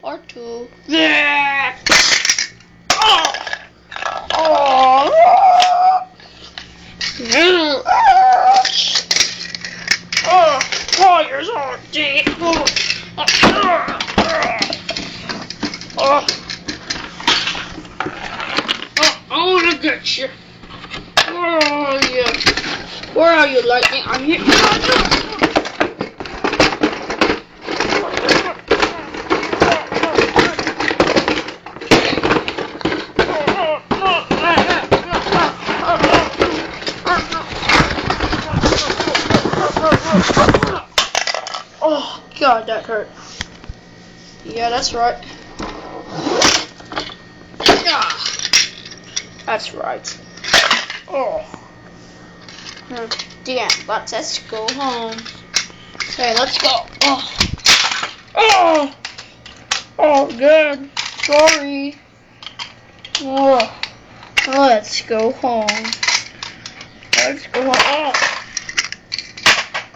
Part 2. Yeah. Tires are deep. I wanna get you. Oh yeah. Where are you, Lightning? I'm here. Oh God, that hurt. Yeah, that's right. That's right. Oh. Damn, but let's go home. Okay, let's go. Oh, good. Sorry. Let's go home. Let's go home.